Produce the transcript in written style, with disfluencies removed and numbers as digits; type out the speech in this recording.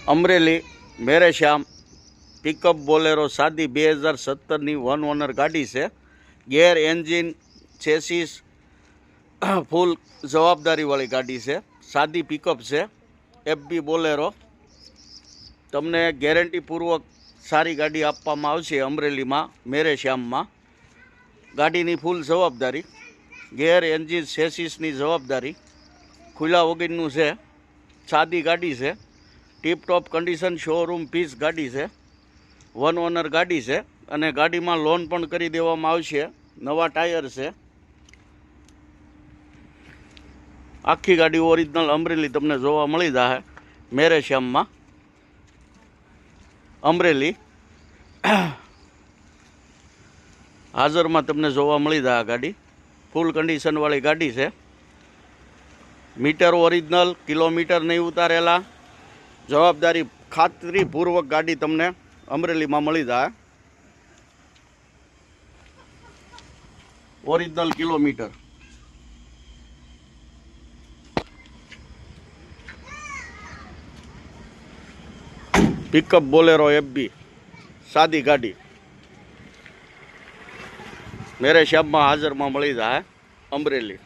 અમરેલી મેરે શ્યામ pickup Bolero સાદી 2017ની one honour ગાડી છે. ગેર એન્જિન ચેસીસ ફૂલ જવાબદારીવાળી ગાડી છે. સાદી પિકઅપ છે. FB Bolero. તમને ગેરંટીપૂર્વક સારી ગાડી આપવામાં આવશે અમરેલીમાં મેરે શ્યામમાં. ગાડીની ફૂલ જવાબદારી, ગેર એન્જિન ચેસીસની જવાબદારી, ખુલ્લા વગરનું છે. સાદી ગાડી છે. ટીપટોપ કન્ડિશન શોરૂમ પીસ ગાડી છે. વન ઓનર ગાડી છે અને ગાડીમાં લોન પણ કરી દેવામાં આવશે. નવા ટાયર છે. આખી ગાડી ઓરિજિનલ અમરેલી તમને જોવા મળી જશે મેરે શ્યામમાં અમરેલી. હાજરમાં તમને જોવા મળી જાય. આ ગાડી ફૂલ કન્ડિશનવાળી ગાડી છે. મીટર ઓરિજિનલ, કિલોમીટર નહીં ઉતારેલા, જવાબદારી ખાતરીપૂર્વક ગાડી તમને અમરેલીમાં મળી જાય. Original kilometre. Pickup Bolero FB સાદી ગાડી મેરે શ્યામમાં હાજરમાં મળી જાય અમરેલી.